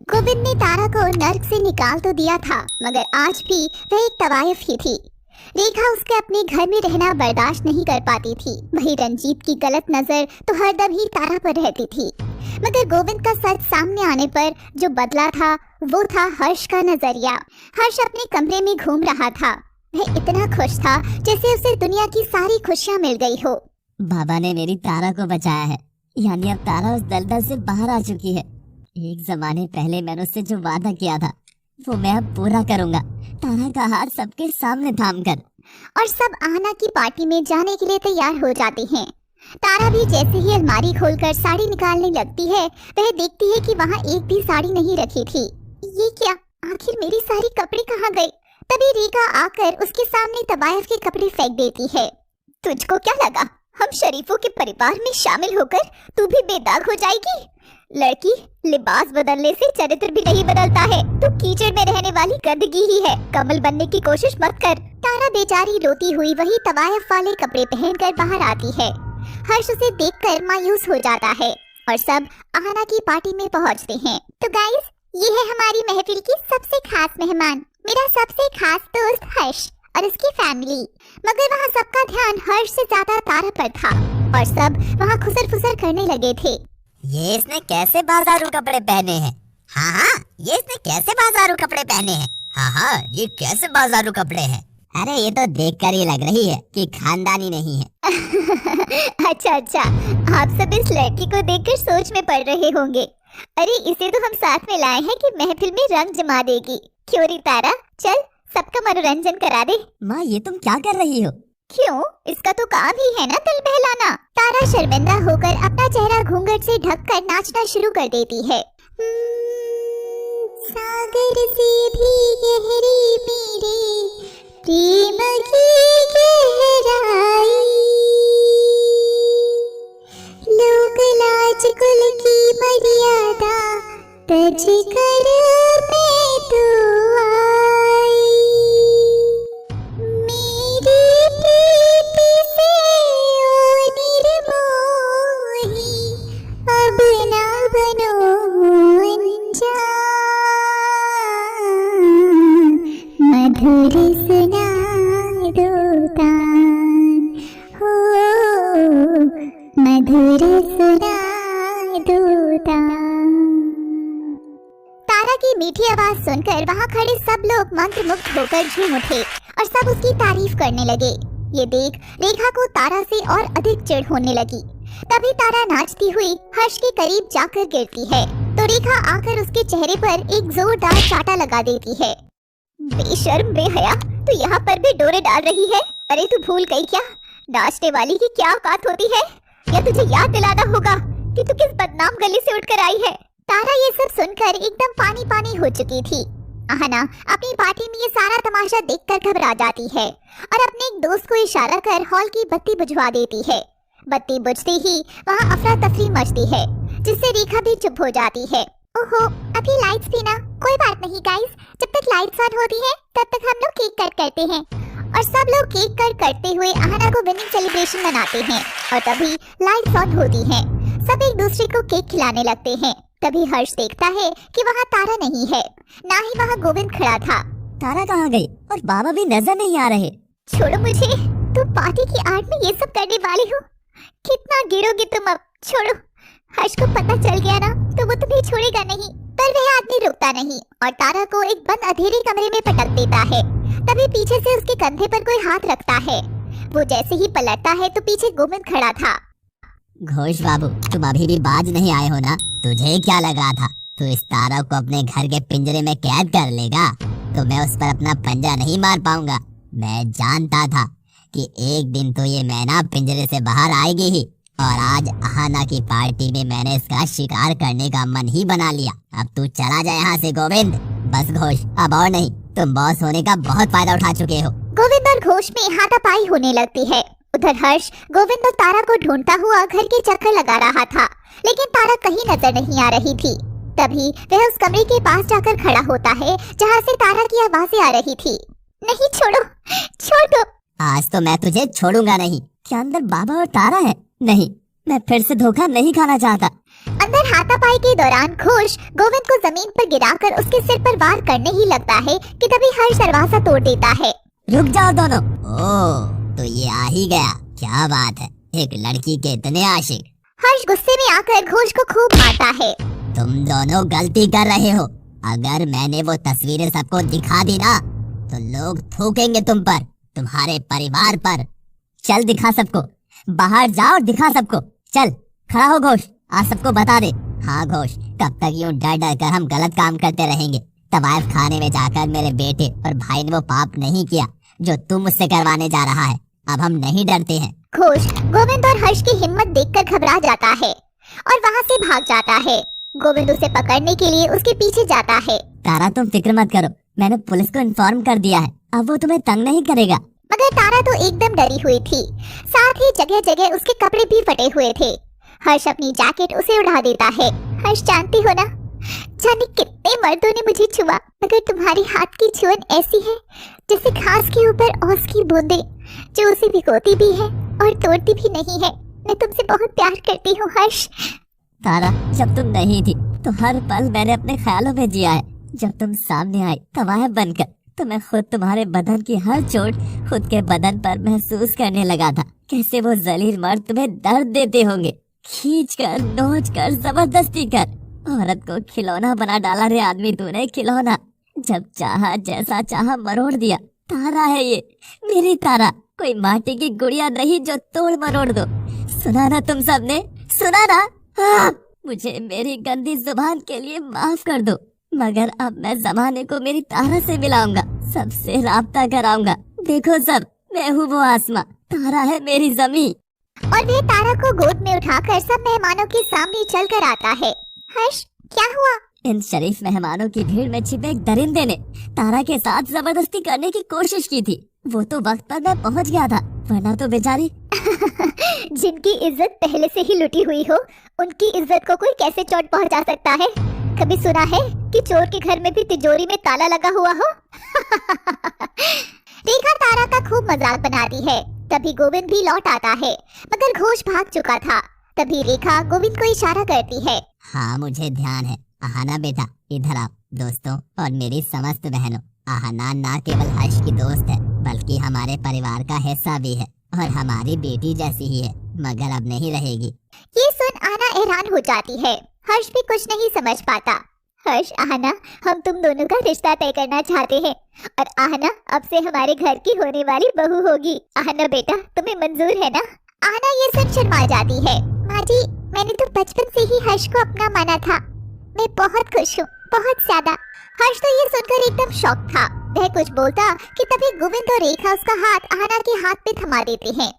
गोविंद ने तारा को नर्क से निकाल तो दिया था, मगर आज भी वह एक तवायफ ही थी। रेखा उसके अपने घर में रहना बर्दाश्त नहीं कर पाती थी। वही रंजीत की गलत नजर तो हरदम ही तारा पर रहती थी। मगर गोविंद का सच सामने आने पर जो बदला था वो था हर्ष का नजरिया। हर्ष अपने कमरे में घूम रहा था। वह इतना खुश था जैसे उसे दुनिया की सारी खुशियां मिल गई हो। बाबा ने मेरी तारा को बचाया है, यानी अब तारा उस दलदल से बाहर आ चुकी है। एक जमाने पहले मैंने उससे जो वादा किया था वो मैं अब पूरा करूंगा, तारा का हाथ सबके सामने थाम कर। और सब आहना की पार्टी में जाने के लिए तैयार हो जाते हैं। तारा भी जैसे ही अलमारी खोलकर साड़ी निकालने लगती है, वह देखती है कि वहाँ एक भी साड़ी नहीं रखी थी। ये क्या, आखिर मेरी सारी कपड़े कहाँ गए? तभी रेखा आकर उसके सामने तवायफ के कपड़े फेंक देती है। तुझको क्या लगा हम शरीफों के परिवार में शामिल होकर तू भी बेदाग हो जाएगी? लड़की, लिबास बदलने से चरित्र भी नहीं बदलता है। तू कीचड़ में रहने वाली गंदगी ही है। कमल बनने की कोशिश मत कर। तारा बेचारी रोती हुई वही तवायफ वाले कपड़े पहनकर बाहर आती है। हर्ष उसे देखकर मायूस हो जाता है और सब आहना की पार्टी में पहुंचते हैं। तो गाइस, ये है हमारी महफिल की सबसे खास मेहमान, मेरा सबसे खास दोस्त हर्ष और उसकी फैमिली। मगर वहाँ सबका ध्यान हर्ष से ज्यादा तारा पर था और सब वहाँ खुसर फुसर करने लगे थे। ये इसने कैसे बाजारू कपड़े पहने हैं? हाँ, ये इसने कैसे बाजारू कपड़े पहने हैं? हाँ, ये कैसे बाजारू कपड़े हैं? अरे ये तो देखकर ही लग रही है कि खानदानी नहीं है। अच्छा, आप सब इस लड़की को देखकर सोच में पड़ रहे होंगे, अरे इसे तो हम साथ में लाए हैं कि महफिल में रंग जमा देगी। क्यों री तारा, चल सबका मनोरंजन करा दे। माँ, ये तुम क्या कर रही हो? क्यों, इसका तो काम ही है ना दिल बहलाना। तारा शर्मिंदा होकर अपना चेहरा घूंघट से ढककर नाचना शुरू कर देती है। सागर से भी गहरी मेरे प्रेम की गहराई, लोक लाज कुल की मर्यादा तज कर मैं तो आई। मेरी प्रीति से ओ निर्मोही, अब ना बनो अनजान, मधुर सुना दो तान, हो मधुर सुना दो तान। तारा की मीठी आवाज सुनकर वहाँ खड़े सब लोग मंत्रमुग्ध होकर झूम उठे और सब उसकी तारीफ करने लगे। ये देख रेखा को तारा से और अधिक चिढ़ होने लगी। तभी तारा नाचती हुई हर्ष के करीब जाकर गिरती है तो रेखा आकर उसके चेहरे पर एक जोरदार चाटा लगा देती है। बेशर्म बेहया, तू यहाँ पर भी डोरे डाल रही है? अरे तू भूल गई क्या नाचने वाली की क्या औकात होती है? या तुझे याद दिलाना होगा कि तू किस बदनाम गली से उठकर आई है? तारा ये सब सुनकर एकदम पानी पानी हो चुकी थी। आहना अपनी पार्टी में ये सारा तमाशा देखकर घबरा जाती है और अपने एक दोस्त को इशारा कर हॉल की बत्ती बुझवा देती है। बत्ती बुझते ही वहाँ अफरा तफरी मचती है, जिससे रेखा भी चुप हो जाती है। ओहो, अभी लाइट्स भी ना। कोई बात नहीं गाइस, जब तक लाइट्स ऑन होती हैं तब तक हम लोग केक कट करते हैं। और सब लोग केक कट करते हुए आहना को विनिंग सेलिब्रेशन मनाते हैं और तभी लाइट्स ऑन होती हैं। सब एक दूसरे को केक खिलाने लगते हैं। तभी हर्ष देखता है कि वहाँ तारा नहीं है, ना ही वहाँ गोविंद खड़ा था। तारा कहाँ गई? और बाबा भी नजर नहीं आ रहे। छोड़ो मुझे, तुम पार्टी की आड़ में ये सब करने वाली हो। कितना गिरोगी तुम अब? छोड़ो। हर्ष को पता चल गया ना तो वो तुम्हें छोड़ेगा नहीं। पर वह आदमी रुकता नहीं और तारा को एक बंद अंधेरे कमरे में पटक देता है। तभी पीछे से उसके कंधे पर कोई हाथ रखता है। वो जैसे ही पलटता है तो पीछे गोविंद खड़ा था। घोष बाबू, तुम अभी भी बाज नहीं आए हो ना? तुझे क्या लगा था तू इस तारा को अपने घर के पिंजरे में कैद कर लेगा तो मैं उस पर अपना पंजा नहीं मार पाऊंगा? मैं जानता था कि एक दिन तो ये मैना पिंजरे से बाहर आएगी ही, और आज आहना की पार्टी में मैंने इसका शिकार करने का मन ही बना लिया। अब तू चला जा यहाँ से गोविंद। बस घोष, अब और नहीं, तुम बॉस होने का बहुत फायदा उठा चुके हो। गोविंद और घोष में हाथापाई होने लगती है। उधर हर्ष गोविंद और तारा को ढूंढता हुआ घर के चक्कर लगा रहा था, लेकिन तारा कहीं नजर नहीं आ रही थी। तभी वह उस कमरे के पास जाकर खड़ा होता है जहाँ से तारा की आवाजें आ रही थी। नहीं, छोड़ो, छोड़ दो। आज तो मैं तुझे छोड़ूंगा नहीं। क्या अंदर बाबा और तारा है? नहीं, मैं फिर से धोखा नहीं खाना चाहता। अंदर हाथापाई के दौरान घोष गोविंद को जमीन पर गिराकर उसके सिर पर वार करने ही लगता है कि तभी हर्ष दरवाजा तोड़ देता है। रुक जाओ दोनों। ओह, तो ये आ ही गया, क्या बात है, एक लड़की के इतने आशिक। हर्ष गुस्से में आकर घोष को खूब मारता है। तुम दोनों गलती कर रहे हो। अगर मैंने वो तस्वीरें सबको दिखा दी ना तो लोग थूकेंगे तुम पर, तुम्हारे परिवार पर। चल दिखा सबको, बाहर जाओ और दिखा सबको। चल खड़ा हो घोष, आज सबको बता दे। हाँ घोष, कब तक यूं डर डर कर हम गलत काम करते रहेंगे? तवायफ खाने में जाकर मेरे बेटे और भाई ने वो पाप नहीं किया जो तुम मुझसे करवाने जा रहा है। अब हम नहीं डरते हैं। घोष गोविंद और हर्ष की हिम्मत देखकर घबरा जाता है और वहाँ से भाग जाता है। गोविंद उसे पकड़ने के लिए उसके पीछे जाता है। तारा तुम फिक्र मत करो, मैंने पुलिस को इन्फॉर्म कर दिया है, अब वो तुम्हें तंग नहीं करेगा। मगर तारा तो एकदम डरी हुई थी, साथ ही जगह जगह उसके कपड़े भी फटे हुए थे। हर्ष अपनी जैकेट उसे उड़ा देता है। हर्ष जानती हो ना, जाने कितने मर्दों ने मुझे छुआ, मगर तुम्हारी हाथ की छुअन ऐसी है जैसे घास के ऊपर ओस की बूंदे, जो उसे भिगोती भी है और तोड़ती भी नहीं है। मैं तुमसे बहुत प्यार करती हूँ हर्ष। तारा, जब तुम नहीं थी तो हर पल मैंने अपने ख्यालों में जिया है। जब तुम सामने आई तवायफ बनकर, तो मैं खुद तुम्हारे बदन की हर चोट खुद के बदन पर महसूस करने लगा था। कैसे वो जलील मर्द तुम्हें दर्द देते होंगे, खींच कर, नोच कर, जबरदस्ती कर। औरत को खिलौना बना डाला रे आदमी तूने, खिलौना। जब चाहा जैसा चाहा मरोड़ दिया। तारा है ये, मेरी तारा, कोई माटी की गुड़िया नहीं जो तोड़ मरोड़ दो। सुना ना तुम सबने, सुना ना? मुझे मेरी गंदी जुबान के लिए माफ कर दो, मगर अब मैं जमाने को मेरी तारा से मिलाऊंगा, सबसे राब्ता कराऊंगा। देखो सब, मैं हूँ वो आसमां, तारा है मेरी जमीन। और वह तारा को गोद में उठाकर सब मेहमानों के सामने चलकर आता है। हर्ष, क्या हुआ? इन शरीफ मेहमानों की भीड़ में छिपे एक दरिंदे ने तारा के साथ जबरदस्ती करने की कोशिश की थी। वो तो वक्त पर मैं पहुंच गया था, वरना तो बेचारी जिनकी इज्जत पहले से ही लुटी हुई हो, उनकी इज्जत को कोई कैसे चोट पहुंचा सकता है? कभी सुना है कि चोर के घर में भी तिजोरी में ताला लगा हुआ हो? रेखा तारा का खूब मजाक बनाती है। तभी गोविंद भी लौट आता है, मगर घोष भाग चुका था। तभी रेखा गोविंद को इशारा करती है। हाँ, मुझे ध्यान है। आहाना बेटा, इधर आओ। दोस्तों और मेरी समस्त बहनों, आहाना ना केवल हर्ष की दोस्त है, बल्कि हमारे परिवार का हिस्सा भी है और हमारी बेटी जैसी ही है, मगर अब नहीं रहेगी। ये सुन आना हैरान हो जाती है। हर्ष भी कुछ नहीं समझ पाता। हर्ष, आहाना, हम तुम दोनों का रिश्ता तय करना चाहते हैं और आहाना अब से हमारे घर की होने वाली बहू होगी। आहाना बेटा, तुम्हें मंजूर है ना? आहाना ये सुन शर्मा जाती है। माँ जी, मैंने तो बचपन से ही हर्ष को अपना माना था। मैं बहुत खुश हूँ, बहुत ज्यादा। हर्ष तो ये सुनकर एकदम शॉक था। वह कुछ बोलता कि तभी गोविंद और रेखा उसका हाथ आहाना के हाथ पे थमा देते हैं।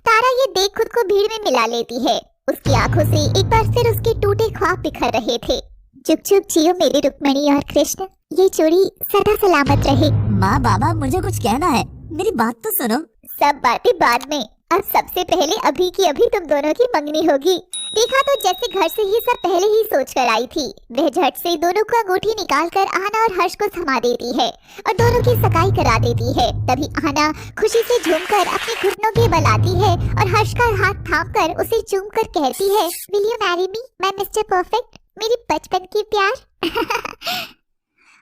तारा ये देख खुद को भीड़ में मिला लेती है। उसकी आंखों से एक बार फिर उसके टूटे ख्वाब बिखर रहे थे। चुप चुप जियो मेरी रुक्मणी और कृष्ण, ये जोड़ी सदा सलामत रहे। माँ बाबा, मुझे कुछ कहना है, मेरी बात तो सुनो। सब बातें बाद में, अब सबसे पहले अभी की अभी तुम दोनों की मंगनी होगी। रेखा तो जैसे घर से ही सब पहले ही सोच कर आई थी। वह झट से दोनों का अंगूठी निकाल कर आहाना और हर्ष को थमा देती है और दोनों की सगाई करा देती है। तभी आहाना खुशी से झूमकर अपने घुटनों के बल आती है और हर्ष का हाथ थामकर उसे चूमकर कहती है, will you marry me my mister perfect, मेरी बचपन की प्यार।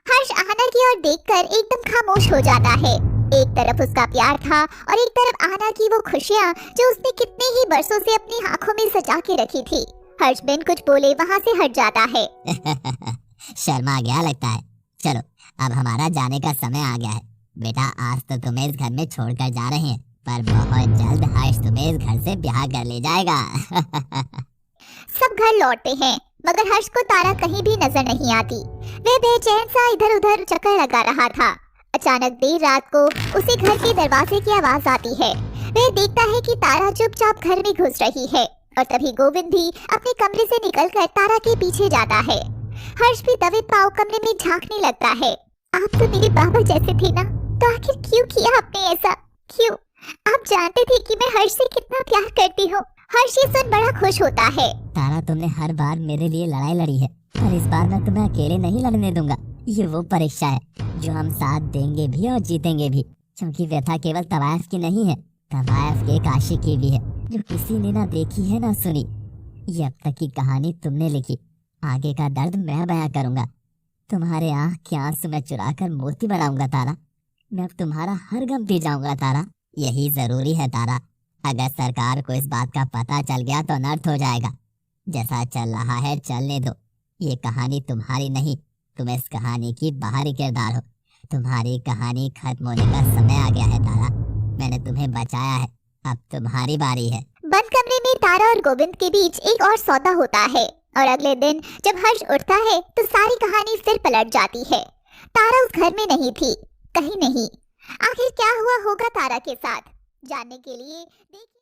हर्ष आहाना की ओर देखकर एकदम खामोश हो जाता है। एक तरफ उसका प्यार था और एक तरफ आहाना की वो खुशियाँ जो उसने कितने ही बरसों से अपनी आंखों में सजा के रखी थी। हर्ष बिन कुछ बोले वहाँ से हट जाता है। शर्मा गया लगता है। चलो, अब हमारा जाने का समय आ गया है। बेटा, आज तो तुम्हें इस घर में छोड़कर जा रहे हैं, पर बहुत जल्द हर्ष तुम्हें इस घर से ब्याह कर ले जाएगा। सब घर लौटते हैं, मगर हर्ष को तारा कहीं भी नजर नहीं आती। वह बेचैन सा इधर उधर चक्कर लगा रहा था। अचानक देर रात को उसे घर के दरवाजे की आवाज आती है। वह देखता है कि तारा चुपचाप घर में घुस रही है और तभी गोविंद भी अपने कमरे से निकलकर तारा के पीछे जाता है। हर्ष भी दबे पांव कमरे में झांकने लगता है। आप तो मेरे बाबा जैसे थे ना, तो आखिर क्यों किया आपने ऐसा? क्यों? आप जानते थे कि मैं हर्ष से कितना प्यार करती हूँ। हर्ष ये सुन बड़ा खुश होता है। तारा, तुमने हर बार मेरे लिए लड़ाई लड़ी है, पर इस बार मैं तुम्हें अकेले नहीं लड़ने दूंगा। ये वो परीक्षा है जो हम साथ देंगे भी और जीतेंगे भी, क्योंकि व्यथा केवल तवायफ की नहीं है, तवायफ के एक आशिक की भी है, जो किसी ने ना देखी है ना सुनी। ये अब तक की कहानी तुमने लिखी, आगे का दर्द मैं बयां करूंगा। तुम्हारे आँख के आंसू मैं चुरा कर मोती बनाऊंगा तारा। मैं अब तुम्हारा हर गम पी जाऊंगा तारा। यही जरूरी है तारा। अगर सरकार को इस बात का पता चल गया तो अनर्थ हो जाएगा। जैसा चल रहा है चलने दो। ये कहानी तुम्हारी नहीं, तुम इस कहानी की बाहरी किरदार हो। तुम्हारी कहानी खत्म होने का समय आ गया है तारा। मैंने तुम्हें बचाया है, अब तुम्हारी बारी है। बंद कमरे में तारा और गोविंद के बीच एक और सौदा होता है और अगले दिन जब हर्ष उठता है तो सारी कहानी फिर पलट जाती है। तारा उस घर में नहीं थी, कहीं नहीं। आखिर क्या हुआ होगा तारा के साथ, जानने के लिए देखिए।